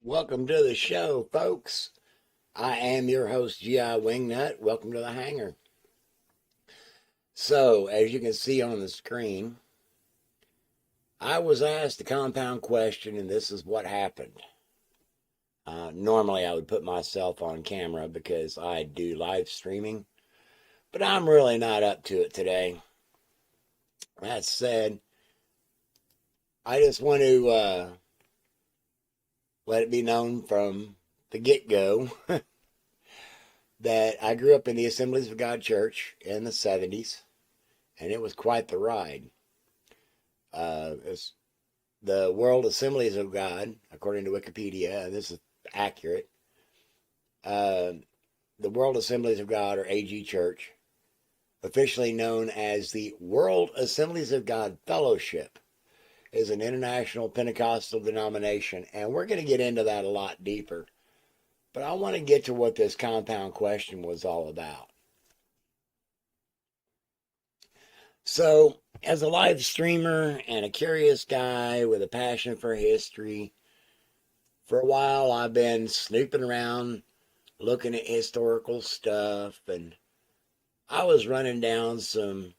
Welcome to the show, folks. I am your host, G.I. Wingnut. Welcome to the hangar. So, as you can see on the screen, I was asked a compound question, and this is what happened. Normally, I would put myself on camera because I do live streaming, but I'm really not up to it today. That said, I just want to let it be known from the get go that I grew up in the Assemblies of God Church in the 70s, and it was quite the ride. It's the World Assemblies of God, according to Wikipedia, and this is accurate. Uh, the World Assemblies of God, or AG Church, officially known as the World Assemblies of God Fellowship, is an international Pentecostal denomination, and we're going to get into that a lot deeper. But I want to get to what this compound question was all about. So, as a live streamer and a curious guy with a passion for history, for a while I've been snooping around looking at historical stuff, and I was running down some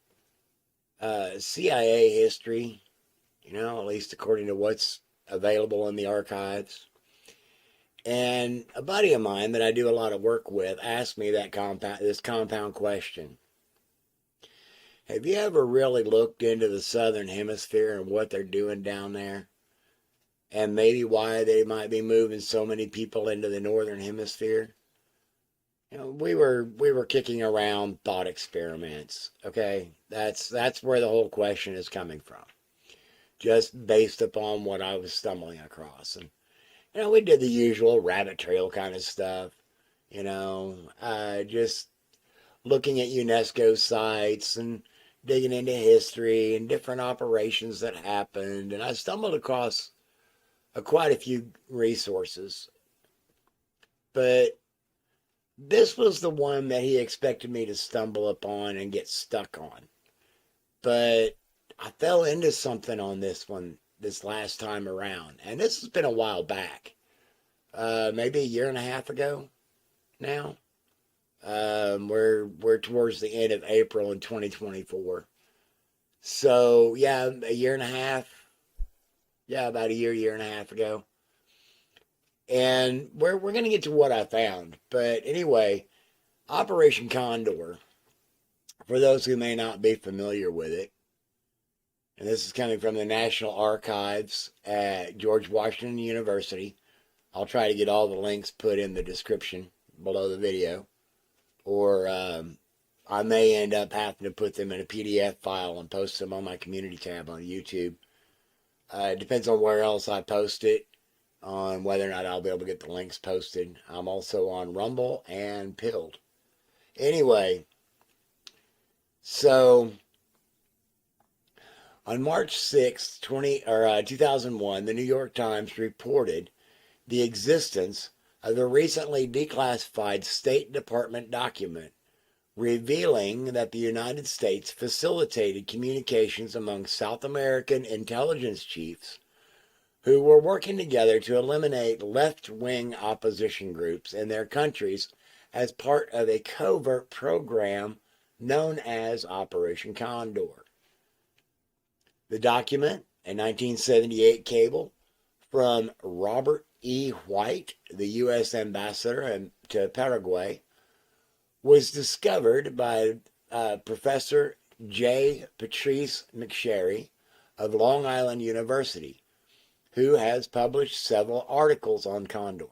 CIA history, at least according to what's available in the archives. And a buddy of mine that I do a lot of work with asked me this compound question. Have you ever really looked into the Southern Hemisphere and what they're doing down there? And maybe why they might be moving so many people into the Northern Hemisphere? We were kicking around thought experiments. Okay, that's where the whole question is coming from, just based upon what I was stumbling across. And we did the usual rabbit trail kind of stuff. Just looking at UNESCO sites and digging into history and different operations that happened. And I stumbled across quite a few resources. But this was the one that he expected me to stumble upon and get stuck on. But I fell into something on this one this last time around. And this has been a while back. Maybe a year and a half ago now. We're towards the end of April in 2024. So yeah, a year and a half. Yeah, about a year and a half ago. And we're going to get to what I found. But anyway, Operation Condor, for those who may not be familiar with it, and this is coming from the National Archives at George Washington University. I'll try to get all the links put in the description below the video. Or I may end up having to put them in a PDF file and post them on my community tab on YouTube. It depends on where else I post it, on whether or not I'll be able to get the links posted. I'm also on Rumble and Pilled. Anyway, so on March 6th, 2001, the New York Times reported the existence of the recently declassified State Department document revealing that the United States facilitated communications among South American intelligence chiefs who were working together to eliminate left-wing opposition groups in their countries as part of a covert program known as Operation Condor. The document, a 1978 cable from Robert E. White, the U.S. ambassador to Paraguay, was discovered by Professor J. Patrice McSherry of Long Island University, who has published several articles on Condor.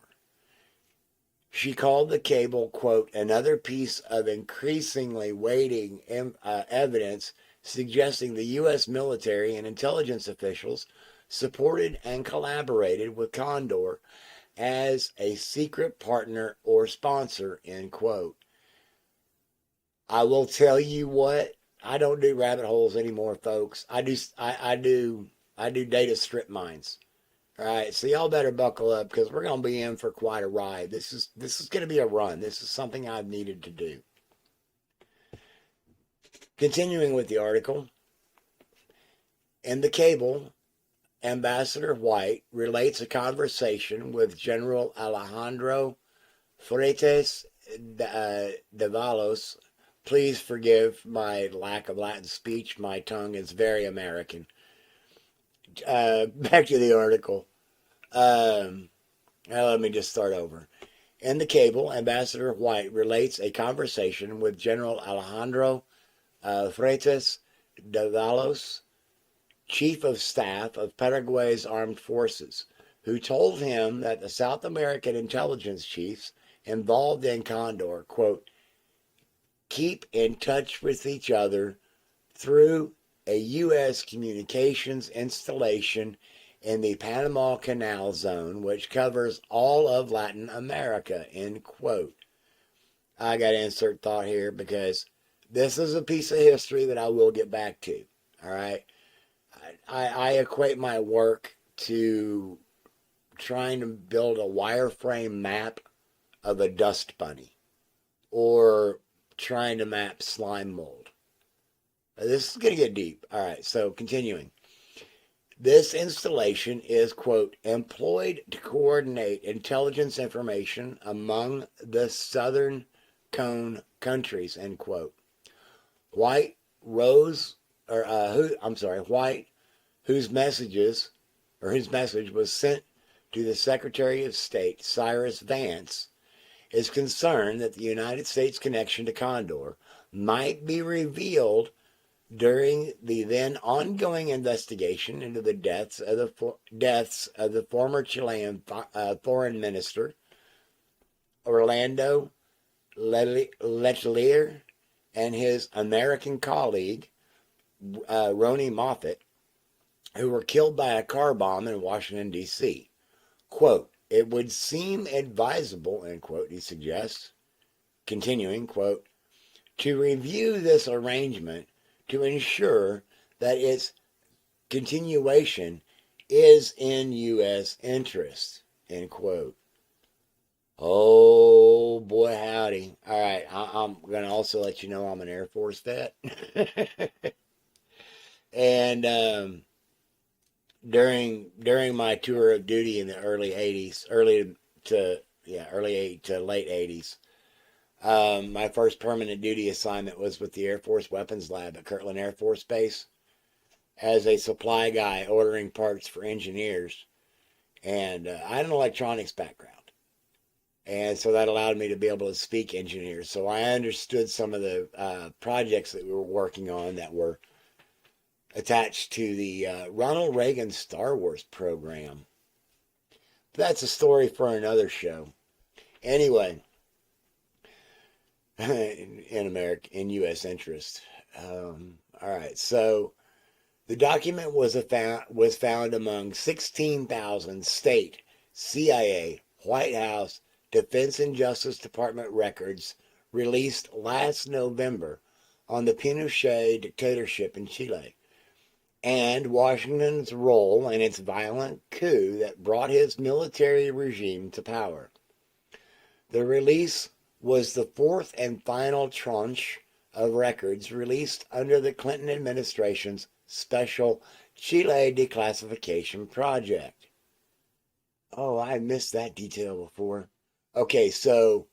She called the cable, quote, another piece of increasingly weighting evidence suggesting the U.S. military and intelligence officials supported and collaborated with Condor as a secret partner or sponsor, end quote. I will tell you what, I don't do rabbit holes anymore, folks. I do data strip mines. All right, so y'all better buckle up because we're going to be in for quite a ride. This is going to be a run. This is something I've needed to do. Continuing with the article, in the cable, Ambassador White relates a conversation with General Alejandro Freitas Davalos. Please forgive my lack of Latin speech. My tongue is very American. Back to the article. Let me just start over. In the cable, Ambassador White relates a conversation with General Alejandro Freitas Davalos, Chief of Staff of Paraguay's Armed Forces, who told him that the South American intelligence chiefs involved in Condor, quote, keep in touch with each other through a U.S. communications installation in the Panama Canal Zone, which covers all of Latin America, end quote. I got to insert thought here because this is a piece of history that I will get back to, all right? I equate my work to trying to build a wireframe map of a dust bunny or trying to map slime mold. This is going to get deep. All right, so continuing. This installation is, quote, employed to coordinate intelligence information among the Southern Cone countries, end quote. White, whose message was sent to the Secretary of State, Cyrus Vance, is concerned that the United States connection to Condor might be revealed during the then ongoing investigation into the deaths of the former Chilean foreign minister, Orlando Letelier, and his American colleague, Roni Moffat, who were killed by a car bomb in Washington, D.C. Quote, it would seem advisable, end quote, he suggests, continuing, quote, to review this arrangement to ensure that its continuation is in U.S. interest, end quote. Oh, boy, howdy. All right, I'm going to also let you know I'm an Air Force vet. And during my tour of duty in the early 80s, early to late 80s, my first permanent duty assignment was with the Air Force Weapons Lab at Kirtland Air Force Base as a supply guy ordering parts for engineers. And I had an electronics background. And so that allowed me to be able to speak engineers. So I understood some of the projects that we were working on that were attached to the Ronald Reagan Star Wars program. But that's a story for another show. Anyway, in U.S. interest. All right, so the document was found among 16,000 state, CIA, White House, Defense and Justice Department records released last November on the Pinochet dictatorship in Chile and Washington's role in its violent coup that brought his military regime to power. The release was the fourth and final tranche of records released under the Clinton administration's special Chile declassification project. Oh, I missed that detail before. Okay, so,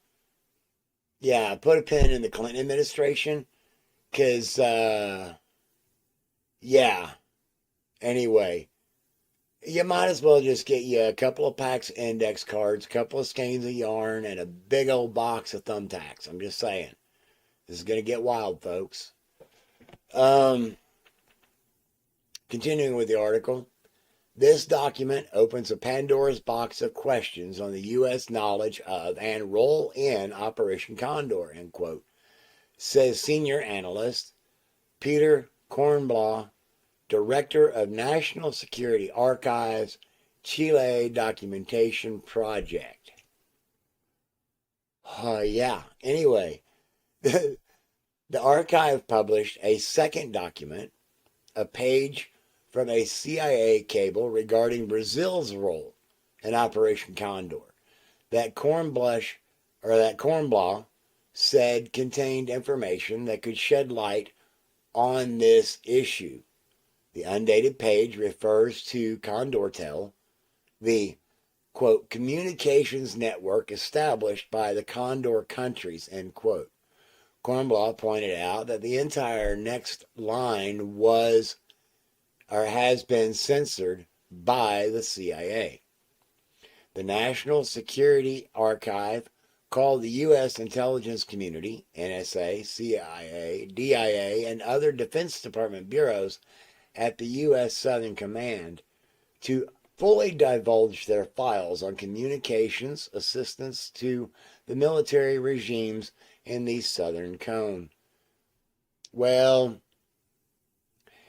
yeah, put a pin in the Clinton administration, because, yeah, anyway, you might as well just get you a couple of packs of index cards, a couple of skeins of yarn, and a big old box of thumbtacks. I'm just saying. This is going to get wild, folks. Continuing with the article. This document opens a Pandora's box of questions on the U.S. knowledge of and role in Operation Condor, end quote, says senior analyst Peter Kornblau, Director of National Security Archives, Chile Documentation Project. Yeah, anyway, the archive published a second document, a page from a CIA cable regarding Brazil's role in Operation Condor that Kornblau said contained information that could shed light on this issue. The undated page refers to Condortel, the quote, communications network established by the Condor countries, end quote. Kornblau pointed out that the entire next line was or has been censored by the CIA. The National Security Archive called the U.S. intelligence community, NSA, CIA, DIA, and other Defense Department bureaus at the U.S. Southern Command to fully divulge their files on communications assistance to the military regimes in the Southern Cone. Well,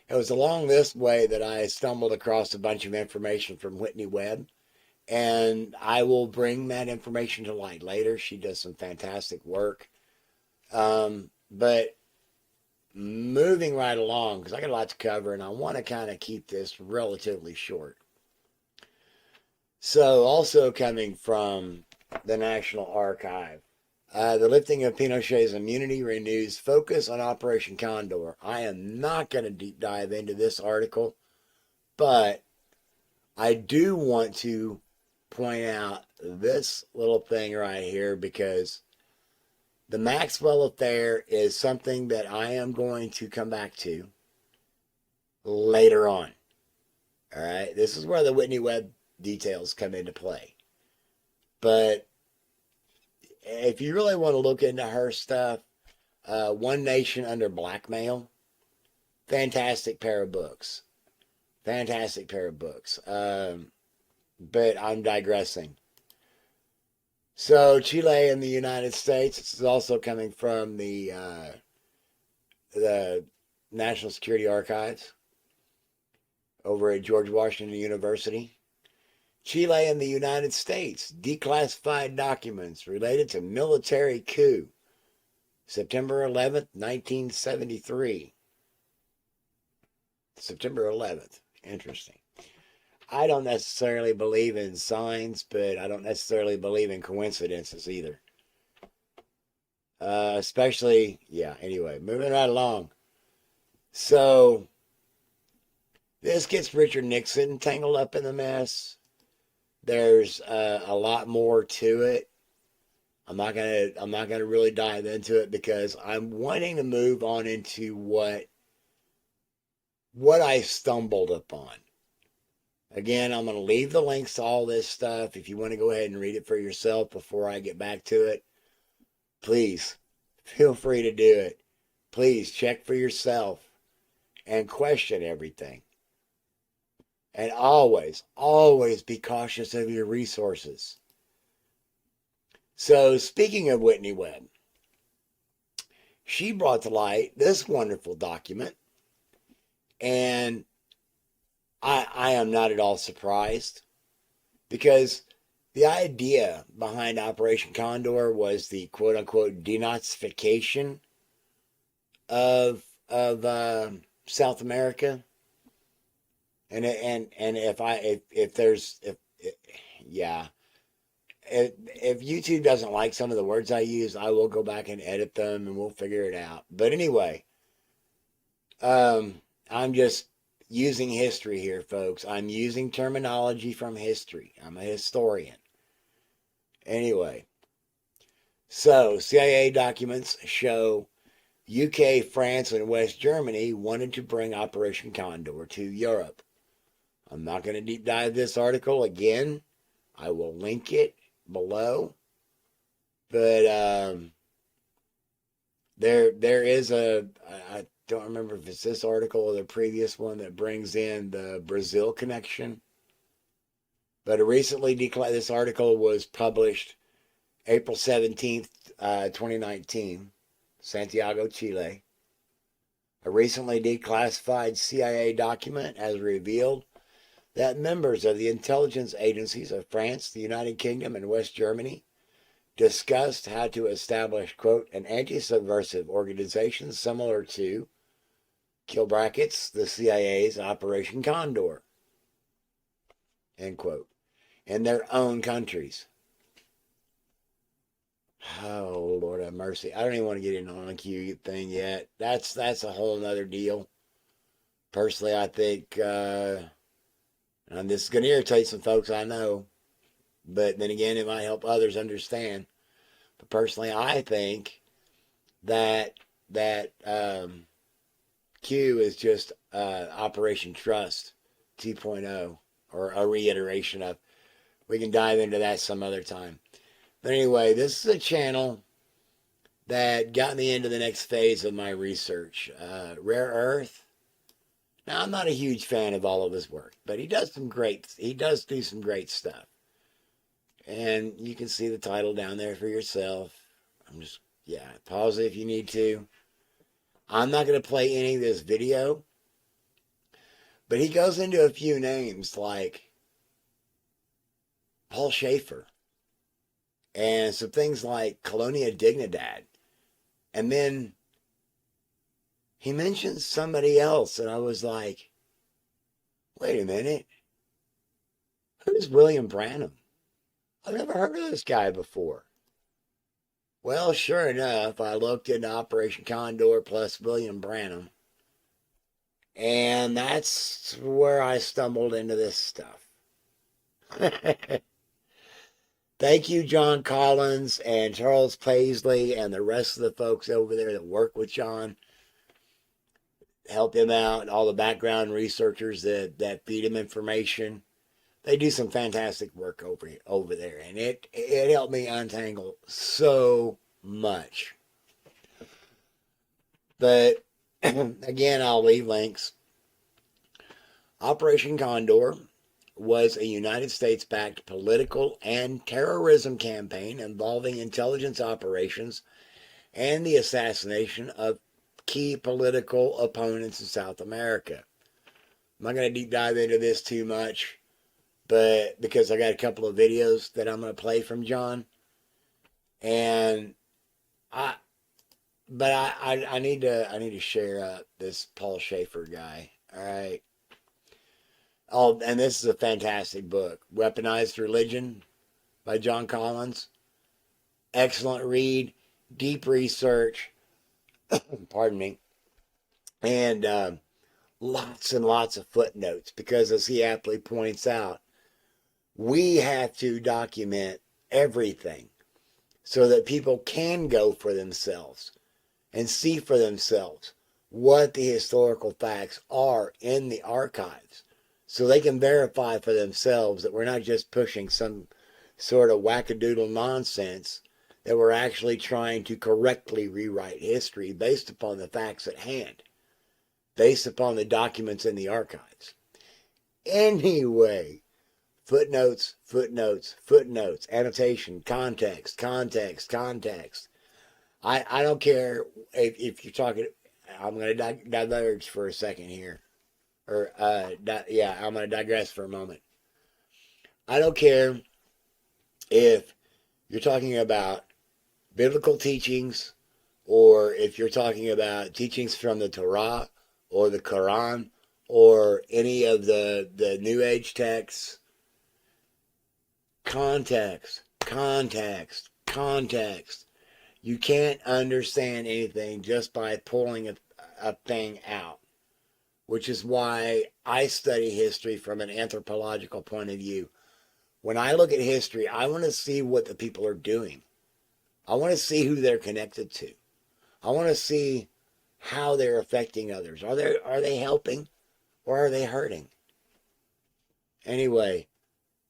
it was along this way that I stumbled across a bunch of information from Whitney Webb, and I will bring that information to light later. She does some fantastic work. But moving right along, because I got a lot to cover, and I want to kind of keep this relatively short. So, also coming from the National Archive, the lifting of Pinochet's immunity renews focus on Operation Condor. I am not going to deep dive into this article, but I do want to point out this little thing right here because the Maxwell affair is something that I am going to come back to later on. All right, this is where the Whitney Webb details come into play. But if you really want to look into her stuff, One Nation Under Blackmail, fantastic pair of books. Fantastic pair of books. But I'm digressing. So Chile and the United States, this is also coming from the National Security Archives over at George Washington University. Chile and the United States, declassified documents related to military coup, September 11th, 1973. September 11th. Interesting. I don't necessarily believe in signs, but I don't necessarily believe in coincidences either. Especially, anyway, moving right along. So, this gets Richard Nixon tangled up in the mess. There's a lot more to it. I'm not gonna really dive into it because I'm wanting to move on into what I stumbled upon. Again, I'm going to leave the links to all this stuff. If you want to go ahead and read it for yourself before I get back to it, please feel free to do it. Please check for yourself and question everything. And always, always be cautious of your resources. So, speaking of Whitney Webb, she brought to light this wonderful document, and I am not at all surprised because the idea behind Operation Condor was the quote unquote denazification of South America. And if YouTube doesn't like some of the words I use, I will go back and edit them and we'll figure it out. But anyway, I'm just using history here, folks. I'm using terminology from history. I'm a historian. Anyway, so CIA documents show UK, France, and West Germany wanted to bring Operation Condor to Europe. I'm not going to deep dive this article again. I will link it below. But there is I don't remember if it's this article or the previous one that brings in the Brazil connection. But this article was published April 17th, 2019, Santiago, Chile. A recently declassified CIA document has revealed that members of the intelligence agencies of France, the United Kingdom, and West Germany discussed how to establish, quote, an anti-subversive organization similar to, kill brackets, the CIA's Operation Condor, end quote, in their own countries. Oh, Lord have mercy. I don't even want to get into on a Q thing yet. That's a whole nother deal. Personally, I think, and this is going to irritate some folks, I know, but then again, it might help others understand. But personally, I think that Q is just Operation Trust 2.0, or a reiteration of. We can dive into that some other time. But anyway, this is a channel that got me into the next phase of my research. Rare Earth. Now, I'm not a huge fan of all of his work, but he does do some great stuff. And you can see the title down there for yourself. Yeah, pause it if you need to. I'm not going to play any of this video, but he goes into a few names like Paul Schaefer and some things like Colonia Dignidad. And then he mentions somebody else, and I was like, wait a minute. Who's William Branham? I've never heard of this guy before. Well, sure enough, I looked into Operation Condor plus William Branham, and that's where I stumbled into this stuff. Thank you, John Collins and Charles Paisley and the rest of the folks over there that work with John. Help him out, all the background researchers that feed him information. They do some fantastic work over there, and it helped me untangle so much. But again, I'll leave links. Operation Condor was a United States-backed political and terrorism campaign involving intelligence operations and the assassination of key political opponents in South America. I'm not going to deep dive into this too much, but because I got a couple of videos that I'm going to play from John, and I need to share this Paul Schaefer guy. All right. Oh, and this is a fantastic book, Weaponized Religion by John Collins. Excellent read, deep research. Pardon me. And lots and lots of footnotes, because as he aptly points out, we have to document everything so that people can go for themselves and see for themselves what the historical facts are in the archives, so they can verify for themselves that we're not just pushing some sort of wackadoodle nonsense, that we're actually trying to correctly rewrite history based upon the facts at hand, based upon the documents in the archives. Anyway, footnotes, footnotes, footnotes, annotation, context, context, context. I don't care if you're talking, I'm going to diverge for a second here. I'm going to digress for a moment. I don't care if you're talking about biblical teachings, or if you're talking about teachings from the Torah or the Quran or any of the New Age texts. Context, context, context. You can't understand anything just by pulling a thing out, which is why I study history from an anthropological point of view. When I look at history, I want to see what the people are doing. I want to see who they're connected to. I want to see how they're affecting others. Are they helping, or are they hurting? Anyway,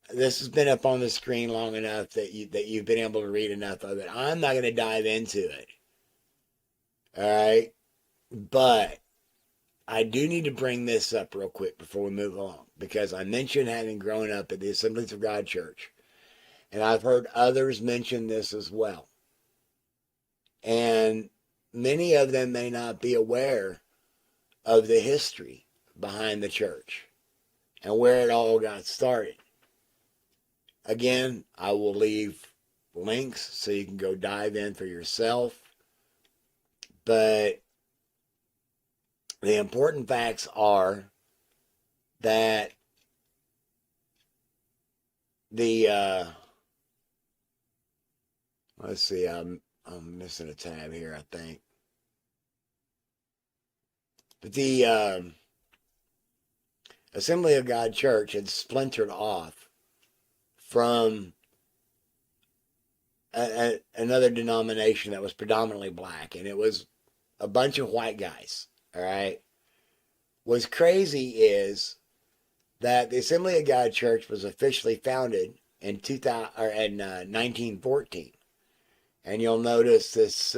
this has been up on the screen long enough that you've been able to read enough of it. I'm not going to dive into it. All right, but I do need to bring this up real quick before we move along, because I mentioned having grown up at the Assemblies of God Church, and I've heard others mention this as well. And many of them may not be aware of the history behind the church and where it all got started. Again, I will leave links so you can go dive in for yourself. But the important facts are that let's see, I'm missing a tab here, I think. But Assembly of God Church had splintered off from another denomination that was predominantly black, and it was a bunch of white guys. All right. What's crazy is that the Assembly of God Church was officially founded in 1914, and you'll notice this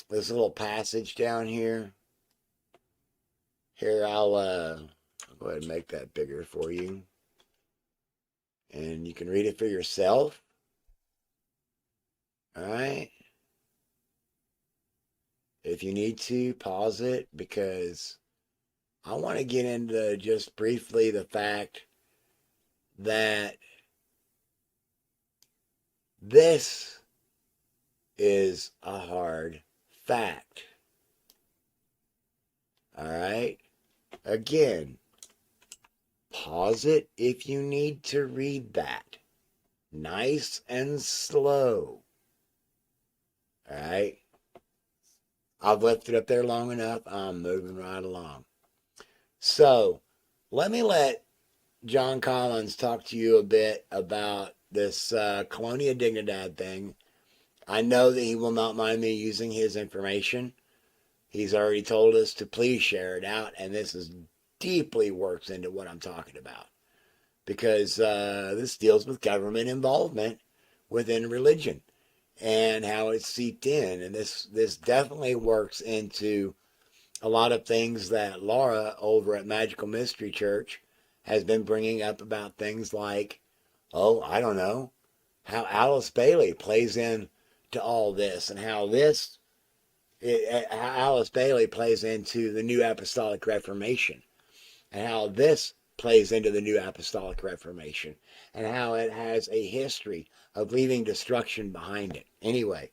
little passage down here. Here, I'll go ahead and make that bigger for you, and you can read it for yourself. All right. If you need to, pause it, because I want to get into just briefly the fact that this is a hard fact. All right. Again, pause it if you need to read that. Nice and slow. All right. I've left it up there long enough. I'm moving right along. So, let John Collins talk to you a bit about this Colonia Dignidad thing. I know that he will not mind me using his information. He's already told us to please share it out, and this is deeply works into what I'm talking about, because this deals with government involvement within religion and how it's seeped in, and this definitely works into a lot of things that Laura over at Magical Mystery Church has been bringing up about things like, oh, I don't know, how Alice Bailey plays in to all this, and how Alice Bailey plays into the New Apostolic Reformation, and how this plays into the New Apostolic Reformation, and how it has a history of leaving destruction behind it. Anyway,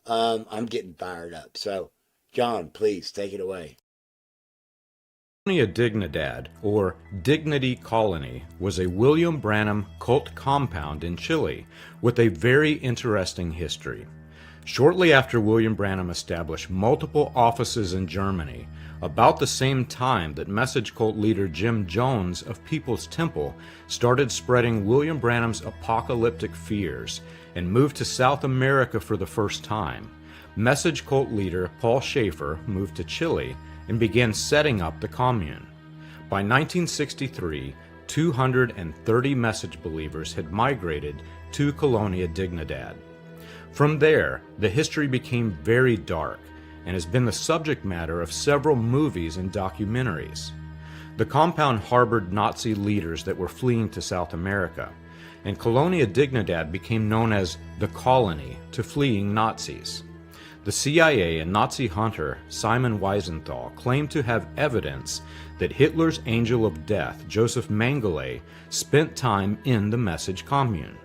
I'm getting fired up. So, John, please take it away. Colonia Dignidad, or Dignity Colony, was a William Branham cult compound in Chile with a very interesting history. Shortly after William Branham established multiple offices in Germany, about the same time that message cult leader Jim Jones of People's Temple started spreading William Branham's apocalyptic fears and moved to South America for the first time, message cult leader Paul Schaefer moved to Chile and began setting up the commune. By 1963, 230 message believers had migrated to Colonia Dignidad. From there, the history became very dark and has been the subject matter of several movies and documentaries. The compound harbored Nazi leaders that were fleeing to South America, and Colonia Dignidad became known as the colony to fleeing Nazis. The CIA and Nazi hunter Simon Wiesenthal claimed to have evidence that Hitler's angel of death, Joseph Mengele, spent time in the message commune.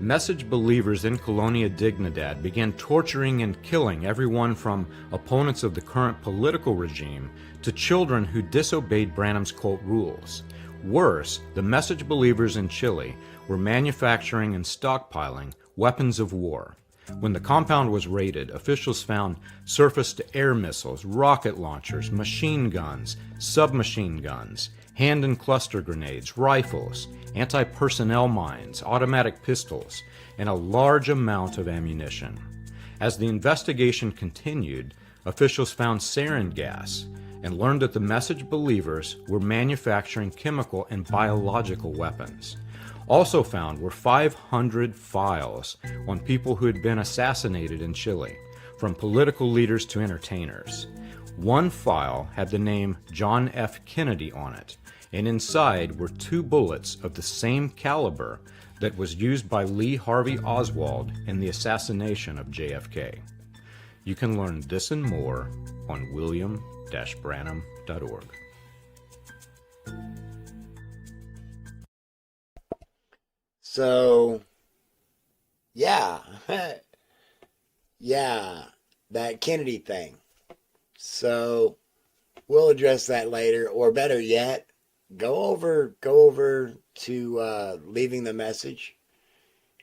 Message believers in Colonia Dignidad began torturing and killing everyone from opponents of the current political regime to children who disobeyed Branham's cult rules. Worse, the message believers in Chile were manufacturing and stockpiling weapons of war. When the compound was raided, officials found surface-to-air missiles, rocket launchers, machine guns, submachine guns, hand and cluster grenades, rifles, anti-personnel mines, automatic pistols, and a large amount of ammunition. As the investigation continued, officials found sarin gas and learned that the message believers were manufacturing chemical and biological weapons. Also found were 500 files on people who had been assassinated in Chile, from political leaders to entertainers. One file had the name John F. Kennedy on it, and inside were 2 bullets of the same caliber that was used by Lee Harvey Oswald in the assassination of JFK. You can learn this and more on william-branham.org. So, yeah, yeah, that Kennedy thing. So, we'll address that later, or better yet, go over to Leaving the Message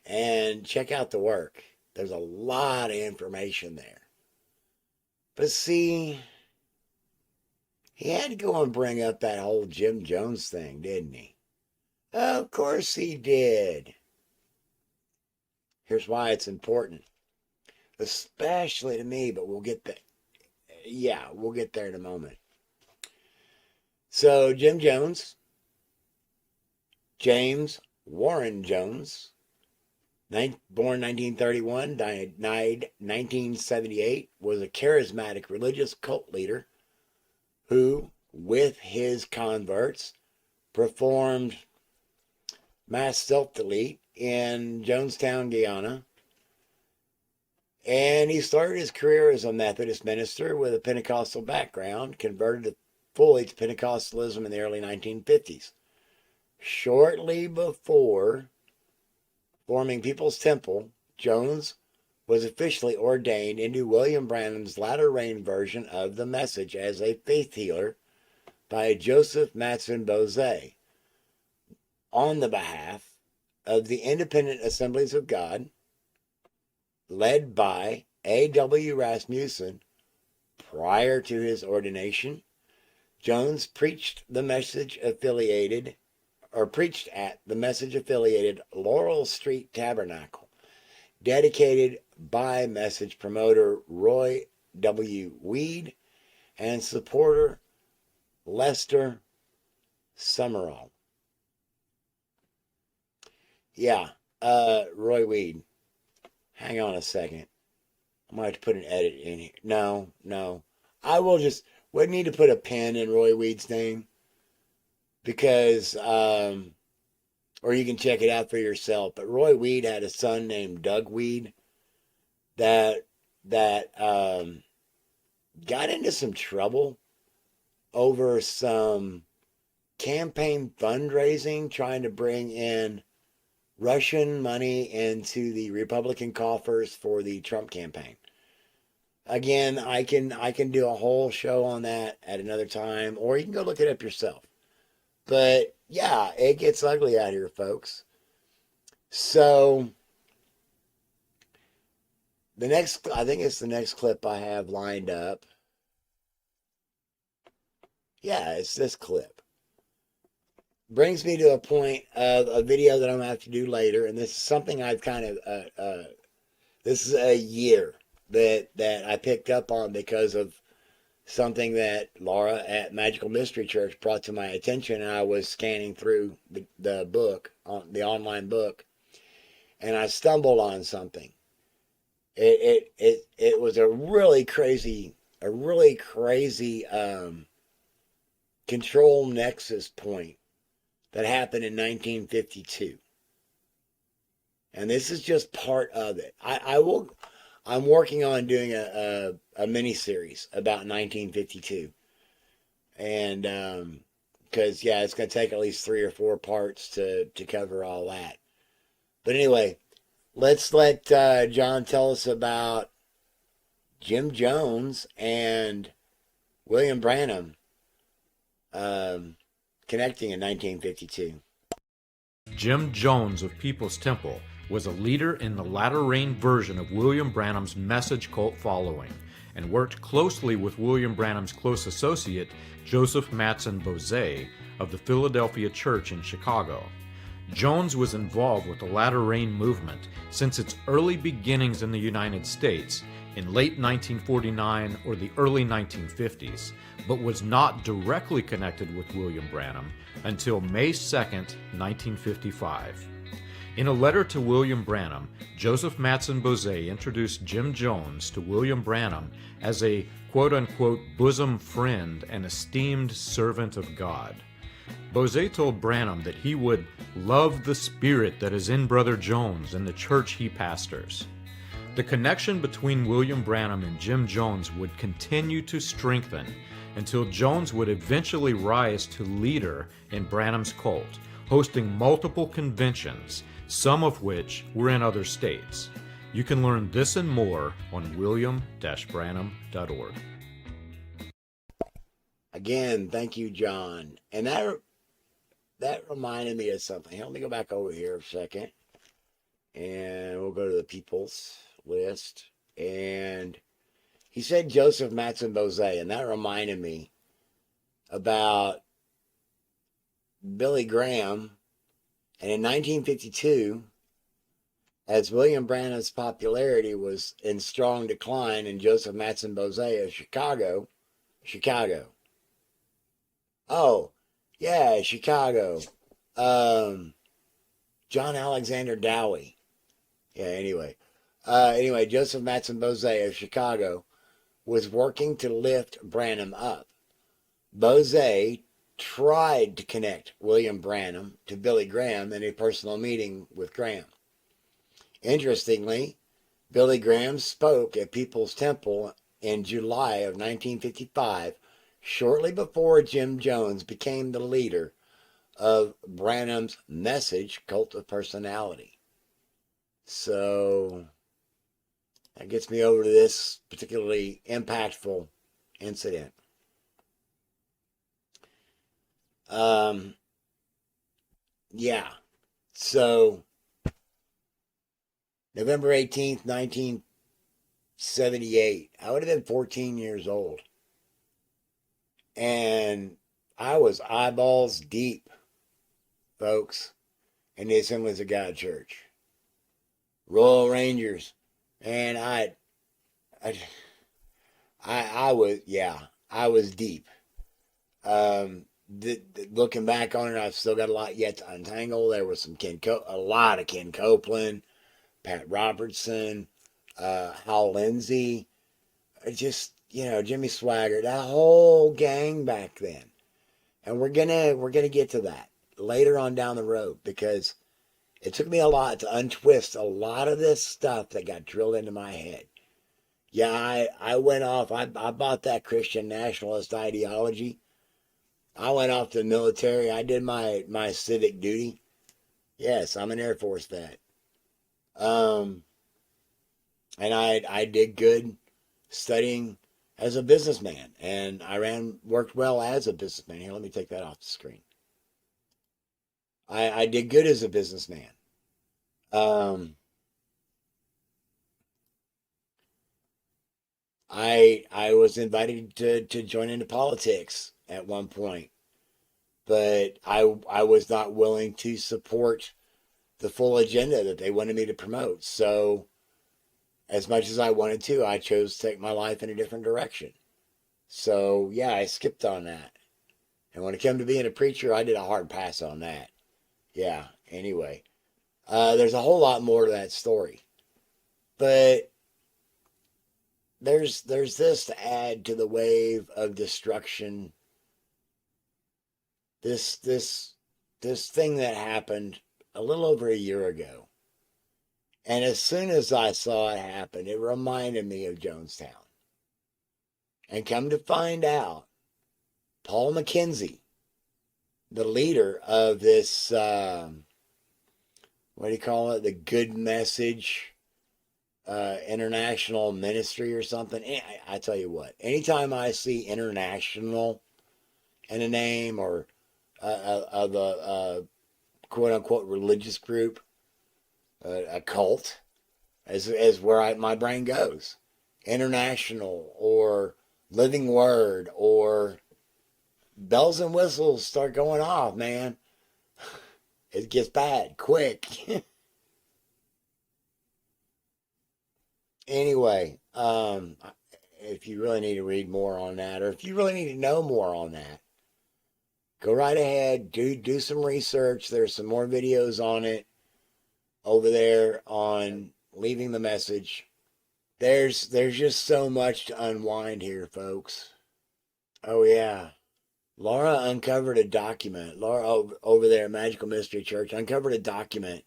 and check out the work. There's a lot of information there. But see, He had to go and bring up that whole Jim Jones thing, didn't he? Of course he did. Here's why it's important, especially to me, but we'll get there. Yeah, we'll get there in a moment. So, Jim Jones, James Warren Jones, born 1931, died 1978, was a charismatic religious cult leader who, with his converts, performed mass self-delete in Jonestown, Guyana. And he started his career as a Methodist minister with a Pentecostal background, converted fully to Pentecostalism in the early 1950s. Shortly before forming People's Temple, Jones was officially ordained into William Branham's latter rain version of the message as a faith healer by Joseph Matson Bozay on the behalf of the Independent Assemblies of God, led by A.W. Rasmussen. Prior to his ordination, Jones preached at the message affiliated Laurel Street Tabernacle, dedicated by message promoter Roy W. Weed and supporter Lester Summerall. Yeah, Roy Weed. Hang on a second. I might have to put an edit in here. No. I will just, we need to put a pen in Roy Weed's name because, or you can check it out for yourself. But Roy Weed had a son named Doug Weed that got into some trouble over some campaign fundraising, trying to bring in Russian money into the Republican coffers for the Trump campaign. Again, I can do a whole show on that at another time, or you can go look it up yourself. But yeah, it gets ugly out here, folks. So I think it's the next clip I have lined up. Yeah, it's this clip. Brings me to a point of a video that I'm going to have to do later, and this is something I've kind of, this is a year that I picked up on because of something that Laura at Magical Mystery Church brought to my attention, and I was scanning through the book, the online book, and I stumbled on something. It was a really crazy control nexus point that happened in 1952. And this is just part of it. I'm working on doing a mini series about 1952. And because it's going to take at least 3 or 4 parts to cover all that. But anyway, let's let John tell us about Jim Jones and William Branham connecting in 1952. Jim Jones of People's Temple was a leader in the latter rain version of William Branham's message cult following, and worked closely with William Branham's close associate, Joseph Matson Bozay of the Philadelphia Church in Chicago. Jones was involved with the latter rain movement since its early beginnings in the United States in late 1949 or the early 1950s, but was not directly connected with William Branham until May 2, 1955. In a letter to William Branham, Joseph Matson Bozay introduced Jim Jones to William Branham as a quote-unquote bosom friend and esteemed servant of God. Bozay told Branham that he would love the spirit that is in Brother Jones and the church he pastors. The connection between William Branham and Jim Jones would continue to strengthen until Jones would eventually rise to leader in Branham's cult, hosting multiple conventions, some of which were in other states. You can learn this and more on william-branham.org. Again, thank you, John. And that reminded me of something. Let me go back over here a second. And we'll go to the people's list. And he said Joseph Matson Bozay, and that reminded me about Billy Graham. And in 1952, as William Branham's popularity was in strong decline and Joseph Matson Bozay of Chicago. Oh, yeah, Chicago. Um, John Alexander Dowie. Yeah, anyway, Joseph Matson Bozay of Chicago was working to lift Branham up. Bozay tried to connect William Branham to Billy Graham in a personal meeting with Graham. Interestingly, Billy Graham spoke at People's Temple in July of 1955, shortly before Jim Jones became the leader of Branham's Message Cult of Personality. So that gets me over to this particularly impactful incident. Yeah. So November 18th, 1978, I would have been 14 years old. And I was eyeballs deep, folks, in the Assemblies of God Church. Royal Rangers. And I was deep. Looking back on it, I've still got a lot yet to untangle. There was a lot of Ken Copeland, Pat Robertson, Hal Lindsey, just Jimmy Swaggart, that whole gang back then. And we're gonna get to that later on down the road, because it took me a lot to untwist a lot of this stuff that got drilled into my head. Yeah, I went off. I bought that Christian nationalist ideology. I went off to the military. I did my civic duty. Yes, I'm an Air Force vet. And I did good studying as a businessman, and I worked well as a businessman. Here, let me take that off the screen. I did good as a businessman. I was invited to join into politics at one point, but I was not willing to support the full agenda that they wanted me to promote. So as much as I wanted to, I chose to take my life in a different direction. So yeah, I skipped on that. And when it came to being a preacher, I did a hard pass on that. Yeah, anyway. There's a whole lot more to that story. But there's this to add to the wave of destruction. This thing that happened a little over a year ago. And as soon as I saw it happen, it reminded me of Jonestown. And come to find out, Paul McKenzie, the leader of this, what do you call it? The Good Message International Ministry or something. I tell you what, anytime I see international in a name, or of a quote unquote religious group, a cult, as where my brain goes. International or Living Word or bells and whistles start going off, man. It gets bad quick. Anyway, if you really need to read more on that, or if you really need to know more on that, go right ahead, do some research. There's some more videos on it over there on Leaving the Message. There's just so much to unwind here, folks. Oh yeah. Laura uncovered a document. Laura over there at Magical Mystery Church uncovered a document,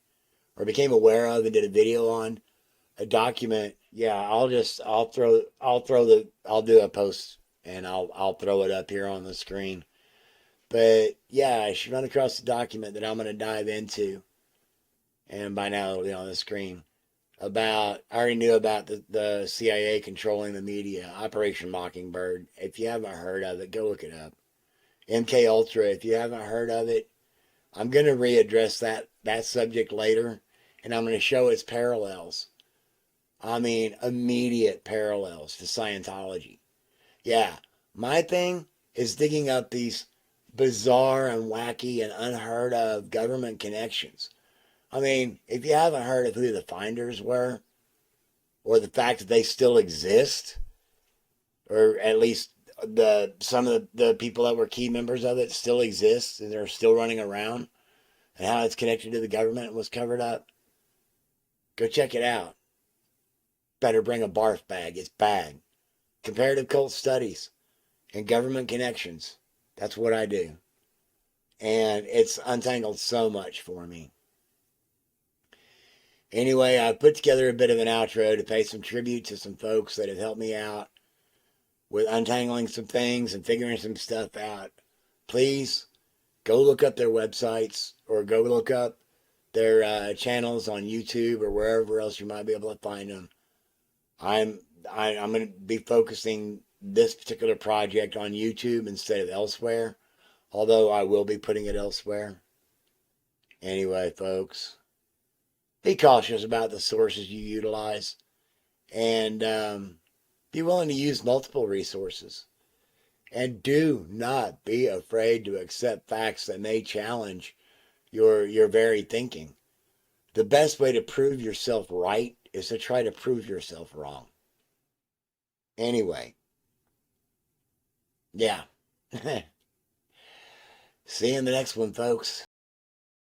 or became aware of and did a video on a document. Yeah, I'll do a post and I'll throw it up here on the screen. But yeah, she ran across a document that I'm going to dive into, and by now it'll be on the screen. I already knew about the CIA controlling the media, Operation Mockingbird. If you haven't heard of it, go look it up. MK Ultra, if you haven't heard of it, I'm going to readdress that subject later, and I'm going to show its parallels. I mean, immediate parallels to Scientology. Yeah, my thing is digging up these bizarre and wacky and unheard of government connections. I mean, if you haven't heard of who the finders were, or the fact that they still exist, or at least some of the people that were key members of it still exist and they're still running around, and how it's connected to the government and was covered up, go check it out. Better bring a barf bag. It's bad. Comparative cult studies and government connections. That's what I do. And it's untangled so much for me. Anyway, I put together a bit of an outro to pay some tribute to some folks that have helped me out with untangling some things and figuring some stuff out. Please go look up their websites, or go look up their channels on YouTube or wherever else you might be able to find them. I'm going to be focusing this particular project on YouTube instead of elsewhere, although I will be putting it elsewhere. Anyway, folks, be cautious about the sources you utilize, and be willing to use multiple resources. And do not be afraid to accept facts that may challenge your very thinking. The best way to prove yourself right is to try to prove yourself wrong. Anyway, yeah. See you in the next one, folks.